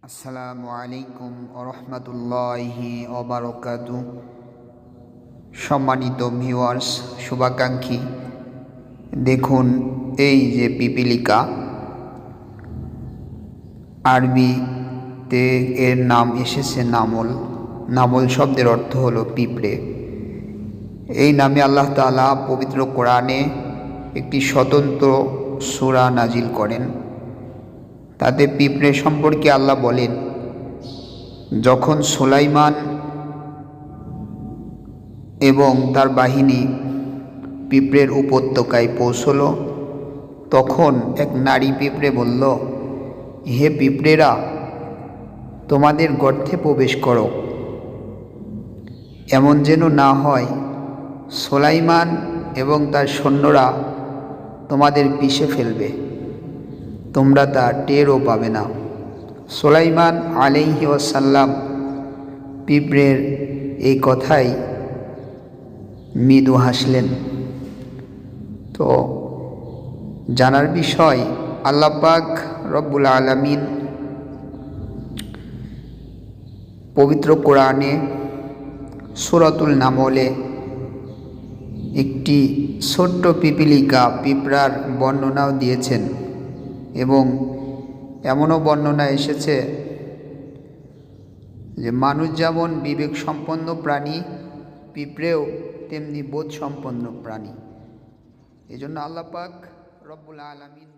আসসালামু আলাইকুম ওরহমতুল্লাহি ওবারাকাতুহু। সম্মানিত ভিউয়ার্স, শুভাকাঙ্ক্ষী, দেখুন এই যে পিপিলিকা, আরবিতে এর নাম এসেছে নামল। নামল শব্দের অর্থ হলো পিঁপড়ে। এই নামে আল্লাহ তাআলা পবিত্র কোরআনে একটি স্বতন্ত্র সূরা নাজিল করেন। তাতে পিঁপড়ে সম্পর্কে আল্লাহ বলেন, যখন সুলাইমান এবং তার বাহিনী পিঁপড়ের উপত্যকায় পৌঁছল, তখন এক নারী পিঁপড়ে বলল, হে পিঁপড়েরা, তোমাদের গর্তে প্রবেশ করো। এমন যেন না হয় সুলাইমান এবং তার সৈন্যরা তোমাদের পিষে ফেলবে, তোমরা তা টেরও পাবে না। সুলাইমান আলাইহি ওয়াসাল্লাম পিঁপড়ের এই কথাই মৃদু হাসলেন। তো জানার বিষয়, আল্লাহ পাক রব্বুল আলামিন পবিত্র কোরআনে সূরাতুল নামলে একটি ছোট্ট পিপিলিকা পিঁপড়ার বর্ণনাও দিয়েছেন, এবং এমনও বর্ণনা এসেছে যে মানুষ যেমন বিবেক সম্পন্ন প্রাণী, পিঁপড়েও তেমনি বোধ সম্পন্ন প্রাণী। এজন্য আল্লাহ পাক রব্বুল আলামিন